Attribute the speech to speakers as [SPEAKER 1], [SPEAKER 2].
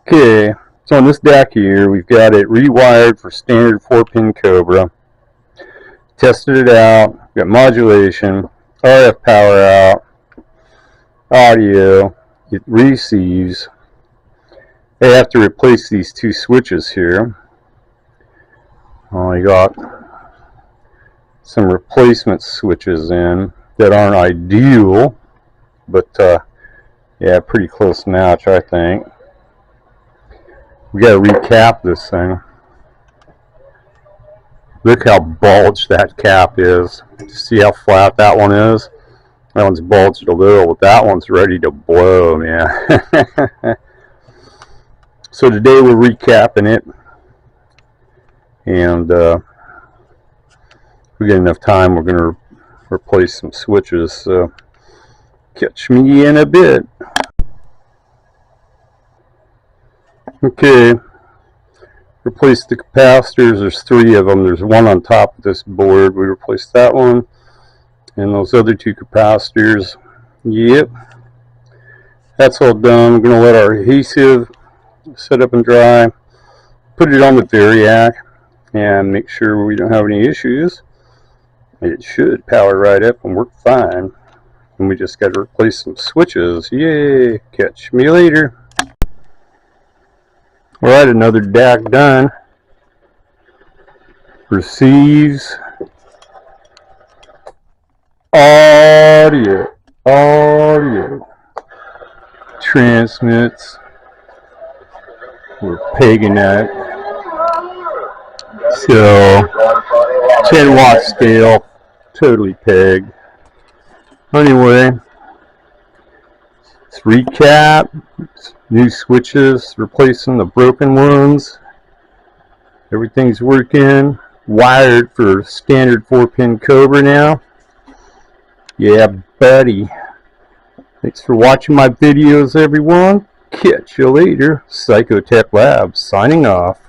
[SPEAKER 1] Okay, so on this DAC here, we've got it rewired for standard 4-pin Cobra. Tested it out, got modulation, RF power out, audio, it receives. I have to replace these two switches here. I got some replacement switches in that aren't ideal, but yeah, pretty close match, I think. We got to recap this thing. Look how bulged that cap is. See how flat that one is? That one's bulged a little, but that one's ready to blow, man. So today we're recapping it, and if we get enough time, we're going to replace some switches. So catch me in a bit. Okay, replace the capacitors. There's 3 of them. There's one on top of this board. We replaced that one, and those other 2 capacitors. Yep, that's all done. We're going to let our adhesive set up and dry, put it on the Variac, and make sure we don't have any issues. It should power right up and work fine. And we just got to replace some switches. Yay! Catch me later. Alright, another DAC done. Receives audio. Transmits. We're pegging that. So 10-watt scale, totally pegged. Anyway, let's recap. New switches, replacing the broken ones. Everything's working. Wired for standard 4-pin Cobra now. Yeah, buddy. Thanks for watching my videos, everyone. Catch you later. Psychotech Labs signing off.